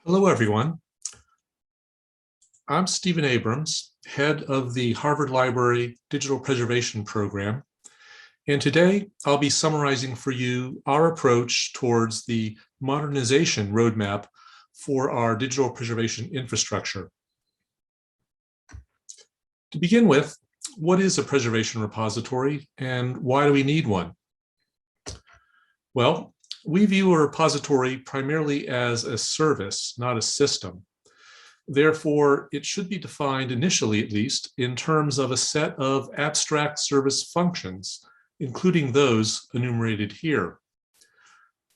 Hello, everyone. I'm Stephen Abrams, head of the Harvard Library Digital Preservation Program. And today I'll be summarizing for you our approach towards the modernization roadmap for our digital preservation infrastructure. To begin with, what is a preservation repository and why do we need one? Well, we view a repository primarily as a service, not a system. Therefore, it should be defined initially, at least, in terms of a set of abstract service functions, including those enumerated here.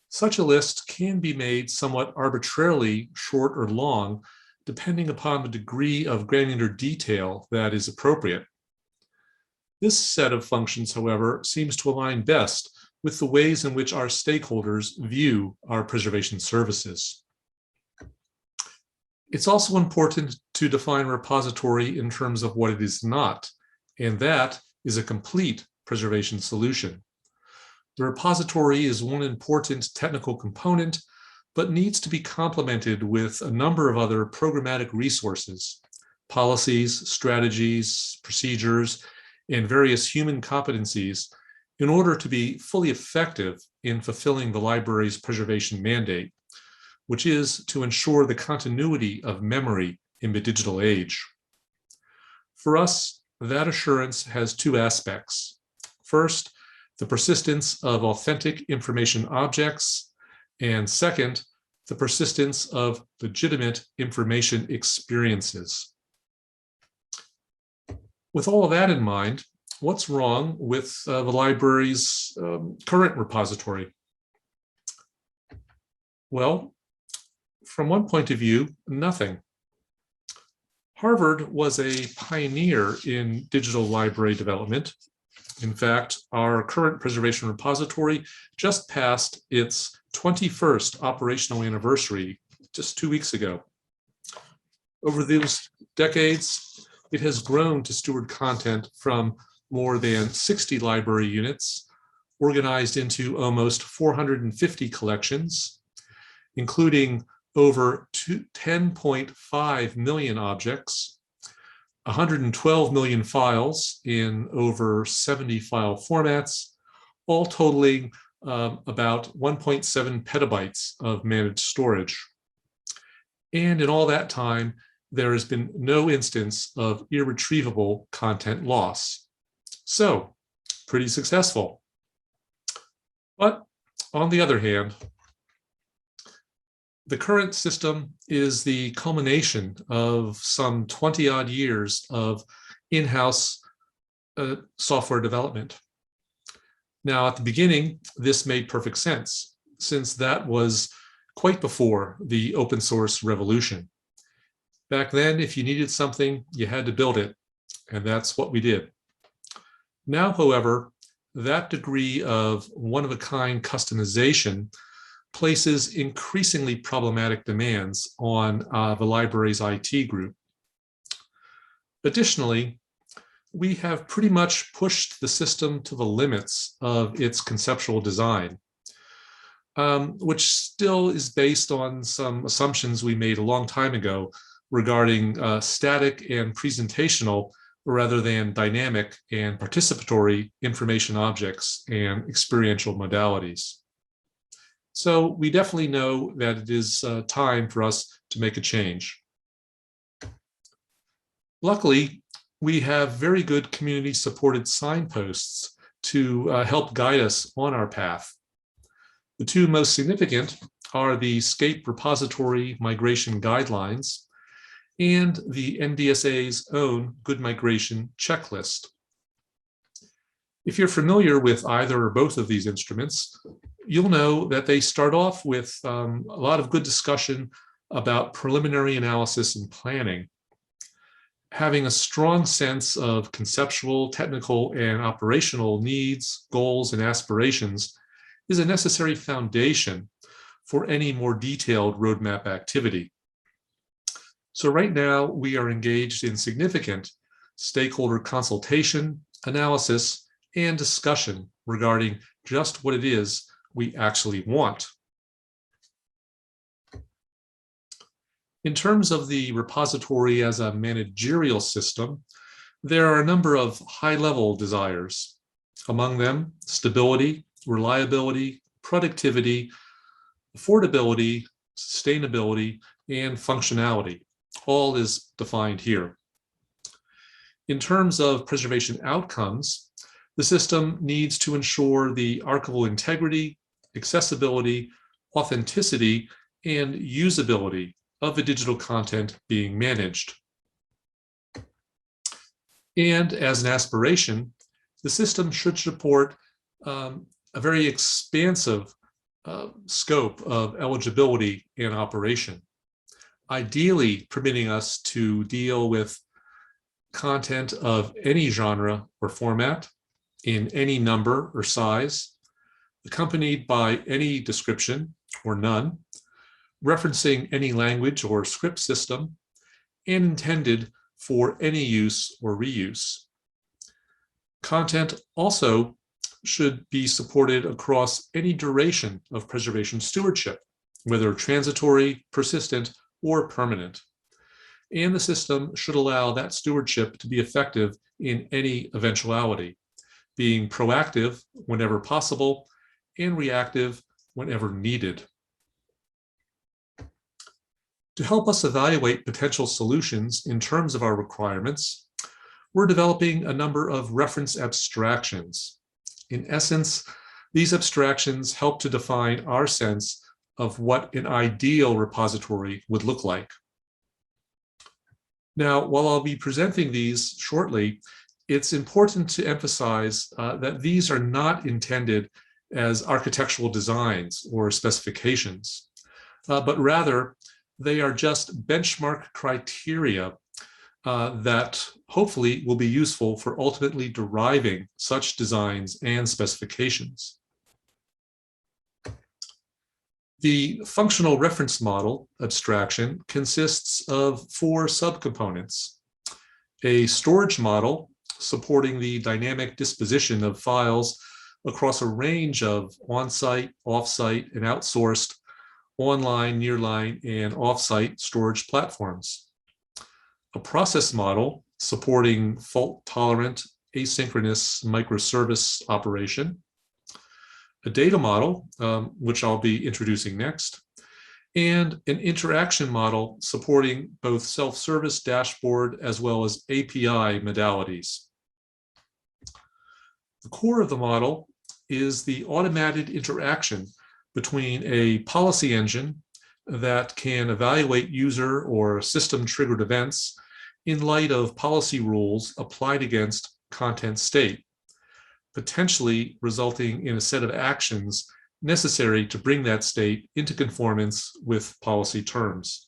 Such a list can be made somewhat arbitrarily short or long, depending upon the degree of granular detail that is appropriate. This set of functions, however, seems to align best with the ways in which our stakeholders view our preservation services. It's also important to define a repository in terms of what it is not, and that is a complete preservation solution. The repository is one important technical component, but needs to be complemented with a number of other programmatic resources, policies, strategies, procedures, and various human competencies in order to be fully effective in fulfilling the library's preservation mandate, which is to ensure the continuity of memory in the digital age. For us, that assurance has two aspects. First, the persistence of authentic information objects, and second, the persistence of legitimate information experiences. With all of that in mind, what's wrong with the library's current repository? Well, from one point of view, nothing. Harvard was a pioneer in digital library development. In fact, our current preservation repository just passed its 21st operational anniversary just 2 weeks ago. Over those decades, it has grown to steward content from more than 60 library units, organized into almost 450 collections, including over 10.5 million objects, 112 million files in over 70 file formats, all totaling about 1.7 petabytes of managed storage. And in all that time, there has been no instance of irretrievable content loss. So, pretty successful. But on the other hand, the current system is the culmination of some 20-odd years of in-house software development. Now, at the beginning, this made perfect sense, since that was quite before the open source revolution. Back then, if you needed something, you had to build it, and that's what we did. Now, however, that degree of one-of-a-kind customization places increasingly problematic demands on the library's IT group. Additionally, we have pretty much pushed the system to the limits of its conceptual design, which still is based on some assumptions we made a long time ago regarding static and presentational rather than dynamic and participatory information objects and experiential modalities. So we definitely know that it is time for us to make a change. Luckily, we have very good community-supported signposts to help guide us on our path. The two most significant are the SCAPE repository migration guidelines and the NDSA's own Good Migration checklist. If you're familiar with either or both of these instruments, you'll know that they start off with a lot of good discussion about preliminary analysis and planning. Having a strong sense of conceptual, technical, and operational needs, goals, and aspirations is a necessary foundation for any more detailed roadmap activity. So right now, we are engaged in significant stakeholder consultation, analysis, and discussion regarding just what it is we actually want. In terms of the repository as a managerial system, there are a number of high-level desires. Among them, stability, reliability, productivity, affordability, sustainability, and functionality. All is defined here. In terms of preservation outcomes, the system needs to ensure the archival integrity, accessibility, authenticity, and usability of the digital content being managed. And as an aspiration, the system should support a very expansive scope of eligibility and operation, ideally permitting us to deal with content of any genre or format in any number or size, accompanied by any description or none, referencing any language or script system, and intended for any use or reuse. Content also should be supported across any duration of preservation stewardship, whether transitory, persistent, or permanent. And the system should allow that stewardship to be effective in any eventuality, being proactive whenever possible and reactive whenever needed. To help us evaluate potential solutions in terms of our requirements, we're developing a number of reference abstractions. In essence, these abstractions help to define our sense of what an ideal repository would look like. Now, while I'll be presenting these shortly, it's important to emphasize that these are not intended as architectural designs or specifications, but rather they are just benchmark criteria that hopefully will be useful for ultimately deriving such designs and specifications. The functional reference model abstraction consists of 4 subcomponents: a storage model supporting the dynamic disposition of files across a range of on-site, off-site, and outsourced online, nearline, and off-site storage platforms. A process model supporting fault-tolerant, asynchronous microservice operation. A data model, which I'll be introducing next, and an interaction model supporting both self-service dashboard as well as API modalities. The core of the model is the automated interaction between a policy engine that can evaluate user or system-triggered events in light of policy rules applied against content state, potentially resulting in a set of actions necessary to bring that state into conformance with policy terms.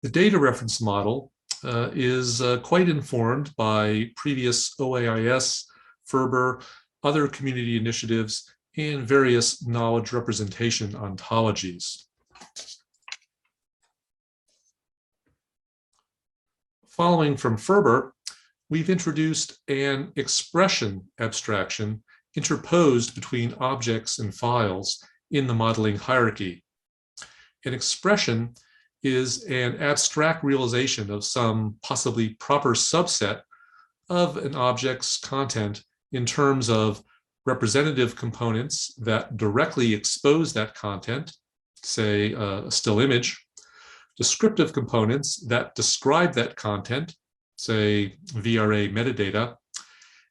The data reference model is quite informed by previous OAIS, FRBR, other community initiatives, and various knowledge representation ontologies. Following from FRBR, we've introduced an expression abstraction interposed between objects and files in the modeling hierarchy. An expression is an abstract realization of some possibly proper subset of an object's content in terms of representative components that directly expose that content, say a still image, descriptive components that describe that content, say VRA metadata,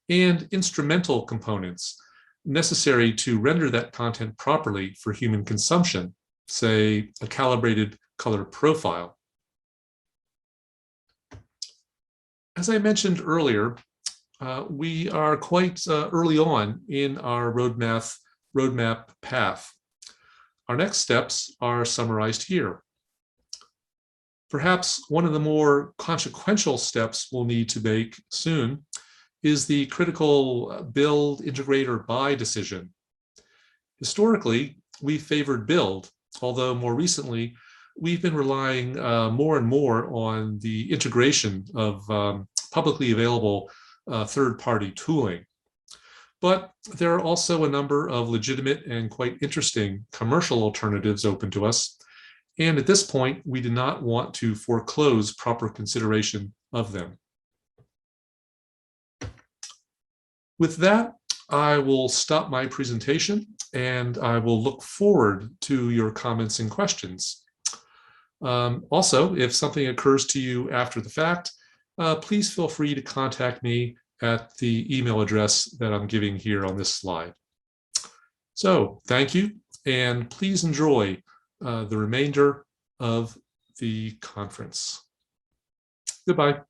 and instrumental components necessary to render that content properly for human consumption, say a calibrated color profile. As I mentioned earlier, we are quite early on in our roadmap path. Our next steps are summarized here. Perhaps one of the more consequential steps we'll need to make soon is the critical build, integrate, or buy decision. Historically, we favored build, although more recently, we've been relying more and more on the integration of publicly available third-party tooling. But there are also a number of legitimate and quite interesting commercial alternatives open to us, And at this point, we do not want to foreclose proper consideration of them. With that, I will stop my presentation and I will look forward to your comments and questions. Also, if something occurs to you after the fact, please feel free to contact me at the email address that I'm giving here on this slide. So thank you, and please enjoy the remainder of the conference. Goodbye.